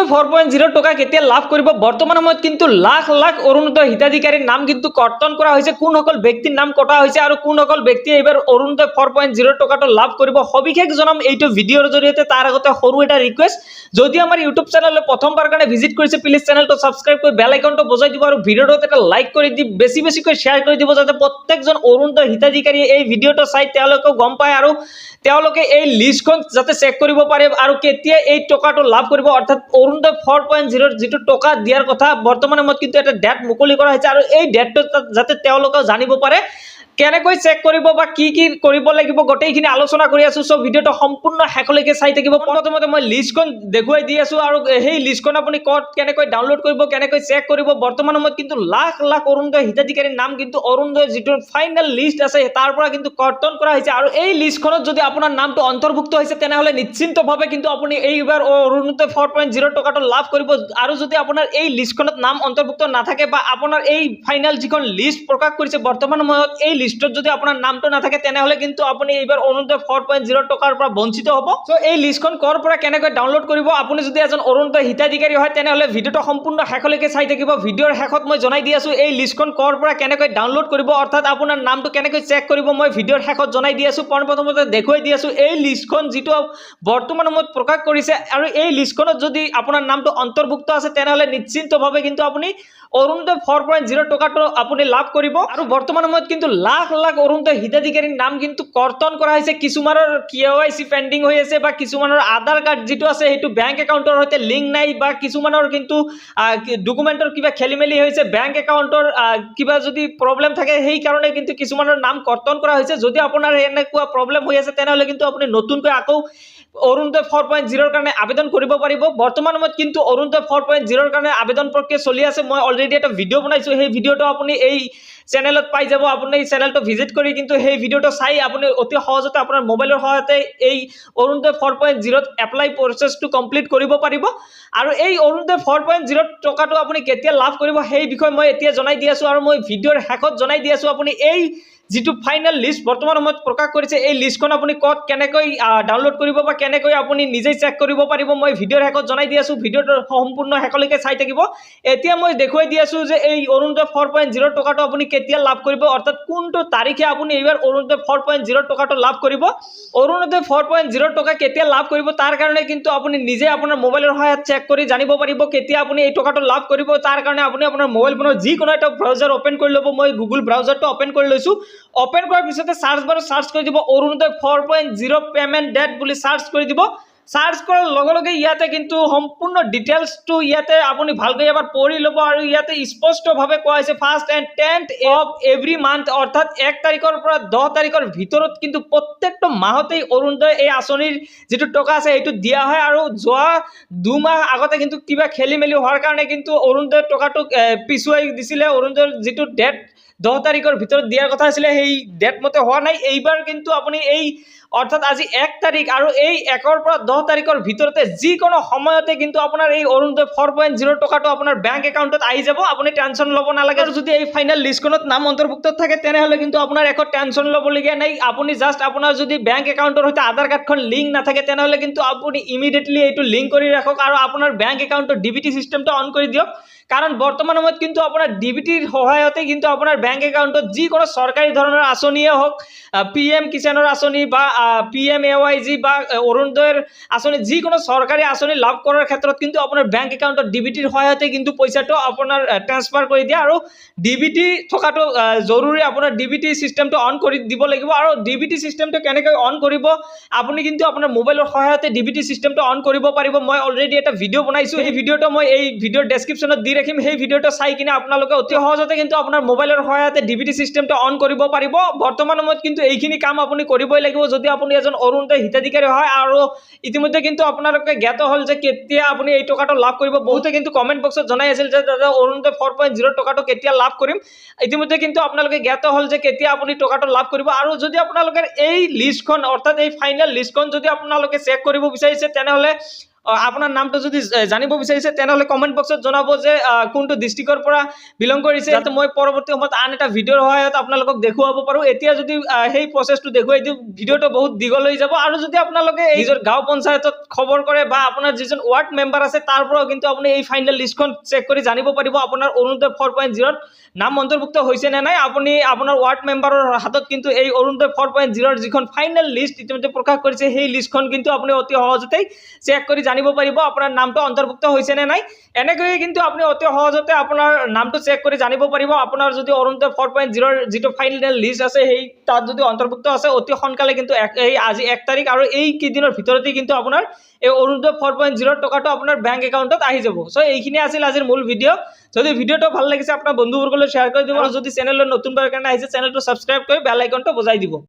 অৰুণোদয় 4.0 টকা কেতিয়া লাভ কৰিব বৰ্তমান সময়ত কিন্তু লাখ লাখ অৰুণোদয় হিতাধিকাৰীৰ নাম কিন্তু কৰ্তন কৰা হৈছে কোনসকল ব্যক্তিৰ নাম কটা হৈছে আৰু কোনসকল ব্যক্তিয়ে এইবাৰ অৰুণোদয় 4.0 টকাটো লাভ কৰিব সবিশেষ জনাম এইটো ভিডিঅৰ জৰিয়তে তাৰ আগতে সৰু এটা ৰিকুৱেষ্ট যদি আমাৰ ইউটিউব চেনেললৈ প্ৰথমবাৰ কাৰণে ভিজিট কৰিছে প্লিজ চেনেলটো সাবস্ক্ৰাইব কৰি বেল আইকনটো বজাই দিব আৰু ভিডিঅটো এটা লাইক কৰি দি বেছিকৈ শেয়াৰ কৰি দিব যাতে প্ৰত্যেকজন অৰুণোদয় হিতাধিকাৰীয়ে এই ভিডিঅটো চাই তেওঁলোকে গম পায় আৰু তেওঁলোকে এই লিষ্টখন যাতে চেক কৰিব পাৰে আৰু কেতিয়া এই টকাটো লাভ কৰিব অৰ্থাৎ অৰুণোদয় 4.0 যেটো টকা দিয়াৰ কথা বৰ্তমান সময়ত কিন্তু এটা ডেট মুকলি কৰা হৈছে আৰু এই ডেটটো যাতে তেওঁলোকে জানিব পাৰে কেনেকৈ চেক কৰিব বা কি কৰিব লাগিব গটেইখিনি আলোচনা কৰি আছো সব ভিডিওটো সম্পূৰ্ণ হেকলৈকে চাই থাকিব প্ৰথমতে মই লিষ্টখন দেখুৱাই দি আছো আৰু সেই লিষ্টখন আপুনি কত কেনেকৈ ডাউনলোড কৰিব কেনেকৈ চেক কৰিব বৰ্তমান সময়ত কিন্তু লাখ লাখ অৰুণোদয় হিতাধিকাৰীৰ নাম কিন্তু অৰুণোদয় যেটো ফাইনাল লিষ্ট আছে তাৰ পৰা কিন্তু কৰ্তন কৰা হৈছে আৰু এই লিষ্টখনত যদি আপোনাৰ নামটো অন্তৰ্ভুক্ত হৈছে তেনেহলে নিশ্চিতভাৱে কিন্তু আপুনি এইবাৰ অৰুণোদয় 4.0 টকাটো লাভ কৰিব আৰু যদি আপোনাৰ এই লিষ্টখনত নাম অন্তৰ্ভুক্ত নাথাকে বা আপোনাৰ এই ফাইনাল যিখন লিষ্ট প্ৰকাশ কৰিছে বৰ্তমান সময়ত এই লিষ্টত যদি আপোনাৰ নামটো নাথাকে তেনেহলে কিন্তু আপুনি এইবাৰ অৰুণোদয় 4.0 টকাৰ পৰা বঞ্চিত হ'ব সো এই লিষ্টখন কৰ পৰা কেনেকৈ ডাউনলোড কৰিব আপুনি যদি এজন অৰুণোদয় হিতাধিকাৰী হয় তেনেহলে ভিডিওটো সম্পূৰ্ণ হেকলৈকে চাই থাকিব ভিডিওৰ শেষত মই জনাই দি আছো এই লিষ্টখন কৰ পৰা কেনেকৈ ডাউনলোড কৰিব অৰ্থাৎ আপোনাৰ নামটো কেনেকৈ চেক কৰিব মই ভিডিওৰ শেষত জনাই দি আছো প্ৰথমতে দেখুৱাই দি আছো এই লিষ্টখন যেটো বৰ্তমান সময়ত প্ৰকাশ কৰিছে আৰু এই লিষ্টখনত যদি আপোনাৰ নামটো অন্তৰ্ভুক্ত আছে তেনেহলে নিশ্চিতভাৱে কিন্তু আপুনি অৰুণোদয় 4.0 টকাটো আপুনি লাভ কৰিব আৰু বৰ্তমান সময়ত কিন্তু লাখ লাখ অৰুণোদয় হিতাধিকাৰীৰ নাম কিন্তু কৰ্তন কৰা হৈছে কিছুমানৰ কেৱাইসি পেন্ডিং হৈ আছে বা কিছুমানৰ আধাৰ কাৰ্ড যেটো আছে হেতু বেংক একাউণ্টৰ সৈতে লিংক নাই বা কিছুমানৰ কিন্তু ডকুমেন্টৰ কিবা খেলিমেলি হৈছে বেংক একাউণ্টৰ কিবা যদি প্ৰবলেম থাকে সেই কাৰণে কিন্তু কিছুমানৰ নাম কৰ্তন কৰা হৈছে যদি আপোনাৰ এনেকুৱা প্ৰবলেম হৈ আছে তেনেহলে কিন্তু আপুনি নতুনকৈ আকৌ অৰুণোদয় 4.0 কাৰণে আবেদন কৰিব পাৰিব বৰ্তমান সময়ত কিন্তু অৰুণোদয় 4.0 কাৰণে আবেদন প্ৰক্ৰিয়া চলি আছে মই অলৰেডি এটা ভিডিও বনাইছো সেই ভিডিওটো আপুনি এই চেনেলত পাই যাব আপুনি এই চেনেলটো ভিজিট কৰি কিন্তু সেই ভিডিওটো চাই আপুনি অতি সহজতে আপোনাৰ মোবাইলৰ সহায়তে এই অৰুণোদয় 4.0 এপ্লাই প্ৰসেসটো কমপ্লিট কৰিব পাৰিব আৰু এই অৰুণোদয় 4.0 টকাটো আপুনি কেতিয়া লাভ কৰিব সেই বিষয় মই এতিয়া জনাই দি আছো আৰু মই ভিডিওৰ শেষত জনাই দি আছো আপুনি এই যেটো ফাইনাল লিষ্ট বৰ্তমান সময়ত প্ৰকাশ কৰিছে এই লিষ্টখন আপুনি কত কেনেকৈ ডাউনলোড কৰিব বা কেনেকৈ আপুনি নিজে চেক কৰিব পাৰিব মই ভিডিওৰ শেষত জনাই দি আছো ভিডিওটো সম্পূৰ্ণ হেকলৈকে চাই থাকিব এতিয়া মই দেখুৱাই দি আছো যে এই অৰুণোদয় 4.0 টকাটো আপুনি কেতিয়া লাভ কৰিব অৰ্থাৎ কোনটো তাৰিখে আপুনি এইবাৰ অৰুণোদয় 4.0 টকাটো লাভ কৰিব অৰুণোদয় 4.0 টকা কেতিয়া লাভ কৰিব তাৰ কাৰণে কিন্তু আপুনি নিজে আপোনাৰ মোবাইলৰ সহায়ত চেক কৰি জানিব পাৰিব কেতিয়া আপুনি এই টকাটো লাভ কৰিব তাৰ কাৰণে আপুনি আপোনাৰ মোবাইল ফোনৰ যিকোনো এটা ব্ৰাউজাৰ ওপেন কৰি ল'ব মই গুগল ব্ৰাউজাৰটো ওপেন কৰি লৈছো ওপেন কৰাৰ পিছতে সাৰ্চ বাৰত সাৰ্চ কৰি দিব অৰুণোদয় 4.0 পেমেন্ট ডেট বুলি সাৰ্চ কৰি দিব সাৰ্চ কৰাৰ লগে লগে ইয়াতে কিন্তু সম্পূৰ্ণ ডিটেইলছটো ইয়াতে আপুনি ভালকৈ এবাৰ পঢ়ি ল'ব আৰু ইয়াতে স্পষ্টভাৱে কোৱা হৈছে first and 10th of every month অৰ্থাৎ 1 তাৰিখৰ পৰা 10 তাৰিখৰ ভিতৰত কিন্তু প্ৰত্যেকটো মাহতেই অৰুণোদয় এই আঁচনিৰ যেটো টকা আছে এইটো দিয়া হয় আৰু যোৱা 2 মাহ আগতে কিন্তু কিবা খেলিমেলি হোৱাৰ কাৰণে কিন্তু অৰুণোদয় টকাটো পিছুৱাই দিছিলে অৰুণোদয়ৰ যেটো ডেট 10 তাৰিখৰ ভিতৰত দিয়াৰ কথা আছিল সেই ডেট মতে হোৱা নাই এইবাৰ কিন্তু আপুনি এই অৰ্থাৎ আজি 1 তাৰিখ আৰু এই 1 ৰ পৰা 10 তাৰিখৰ ভিতৰতে যিকোনো সময়তে কিন্তু আপোনাৰ এই অৰুণোদয় 4.0 টকাটো আপোনাৰ বেংক একাউণ্টত আহি যাব আপুনি টেনচন ল'ব নালাগে আৰু যদি এই ফাইনাল লিষ্টখনত নাম অন্তৰ্ভুক্ত থাকে তেনেহলে কিন্তু আপোনাৰ একো টেনচন ল'বলগীয়া নাই আপুনি জাস্ট আপোনাৰ যদি বেংক একাউণ্টৰ সৈতে আধাৰ কাৰ্ডখন লিংক নাথাকে তেনেহলে কিন্তু আপুনি ইমিডিয়েটলি এইটো লিংক কৰি ৰাখক আৰু আপোনাৰ বেংক একাউণ্টৰ ডিবিটি সিস্টেমটো অন কৰি দিয়ক কাৰণ বৰ্তমান সময়ত কিন্তু আপোনাৰ ডিবিটিৰ সহায়তে কিন্তু আপোনাৰ বেংক একাউণ্টত যিকোনো চৰকাৰী ধৰণৰ আঁচনিয়ে হওক পিএম কিষাণৰ আঁচনি বা PMAYG বা অৰুণোদয়ৰ আঁচনি যিকোনো চৰকাৰী আঁচনি লাভ কৰাৰ ক্ষেত্ৰত কিন্তু আপোনাৰ বেংক একাউণ্টত ডিবিটিৰ সহায়তে কিন্তু পইচাটো আপোনাৰ ট্ৰান্সফাৰ কৰি দিয়ে আৰু ডিবিটি থকাটো জৰুৰী আপোনাৰ ডিবিটি সিস্টেমটো অন কৰি দিব লাগিব আৰু ডিবিটি সিস্টেমটো কেনেকৈ অন কৰিব আপুনি কিন্তু আপোনাৰ মোবাইলৰ সহায়তে ডিবিটি সিস্টেমটো অন কৰিব পাৰিব মই অলৰেডি এটা ভিডিও বনাইছো এই ভিডিওটো মই এই ভিডিওৰ ডেসক্ৰিপচনত দি ৰাখিম সেই ভিডিওটো চাই কিনে আপোনালোকে অতি সহজতে কিন্তু আপোনাৰ মোবাইলৰ সহায়তে ডিবিটি সিস্টেমটো অন কৰিব পাৰিব বৰ্তমান সময়ত কিন্তু এইখিনি কাম আপুনি কৰিবই লাগিব যদি আপুনি এজন অৰুণোদয় হিতাধিকাৰী হয় আৰু ইতিমধ্যে কিন্তু আপোনালোকে জ্ঞাত হল যে কেতিয়া আপুনি এই টকাটো লাভ কৰিব বহুতে কিন্তু কমেন্ট বক্সত জনাই আছিল যে দাদা অৰুণোদয় 4.0 টকাটো কেতিয়া লাভ কৰিম ইতিমধ্যে কিন্তু আপোনালোকে জ্ঞাত হল যে কেতিয়া আপুনি টকাটো লাভ কৰিব আৰু যদি আপোনালোকৰ এই লিষ্টখন অৰ্থাৎ এই ফাইনাল লিষ্টখন যদি আপোনালোকে চেক কৰিব বিচাৰিছে তেনেহলে আপোনাৰ নামটো যদি জানিব বিচাৰিছে তেনেহ'লে কমেণ্ট বক্সত জনাব যে কোনটো ডিষ্ট্ৰিক্টৰ পৰা বিলং কৰিছে, যাতে মই পৰৱৰ্তী সময়ত আন এটা ভিডিঅ'ৰ সহায়ত আপোনালোকক দেখুৱাব পাৰোঁ। এতিয়া যদি সেই প্ৰচেছটো দেখুৱাই দিওঁ ভিডিঅ'টো বহুত দীঘল হৈ যাব। আৰু যদি আপোনালোকে নিজৰ গাঁও পঞ্চায়তত খবৰ কৰে বা আপোনাৰ যিজন ৱাৰ্ড মেম্বাৰ আছে তাৰ পৰাও কিন্তু আপুনি এই ফাইনেল লিষ্টখন চেক কৰি জানিব পাৰিব আপোনাৰ অৰুণোদয় 4.0ত নাম অন্তৰ্ভুক্ত হৈছে নে নাই। আপুনি আপোনাৰ ৱাৰ্ড মেম্বাৰৰ হাতত কিন্তু এই অৰুণোদয় 4.0ৰ যিখন ফাইনেল লিষ্ট ইতিমধ্যে প্ৰকাশ কৰিছে সেই লিষ্টখন কিন্তু আপুনি অতি সহজতেই চেক কৰি জানিব পাৰিব আপোনাৰ নামটো অন্তৰ্ভুক্ত হৈছে নে নাই। এনেকৈয়ে কিন্তু আপুনি অতি সহজতে আপোনাৰ নামটো চেক কৰি জানিব পাৰিব আপোনাৰ যদি অৰুণোদয় 4.0ৰ যিটো ফাইনেল লিষ্ট আছে সেই তাত যদি অন্তৰ্ভুক্ত আছে অতি সোনকালে কিন্তু এই আজি 1 তাৰিখ আৰু এই কেইদিনৰ ভিতৰতে কিন্তু আপোনাৰ এই অৰুণোদয় 4.0ৰ টকাটো আপোনাৰ বেংক একাউণ্টত আহি যাব। সো এইখিনি আছিল আজিৰ মূল ভিডিঅ'। যদি ভিডিঅ'টো ভাল লাগিছে আপোনাৰ বন্ধুবৰ্গলৈ শ্বেয়াৰ কৰি দিব আৰু যদি চেনেললৈ নতুনবাৰৰ কাৰণে আহিছে চেনেলটো ছাবস্ক্ৰাইব কৰি বেল আইকনটো বজাই দিব।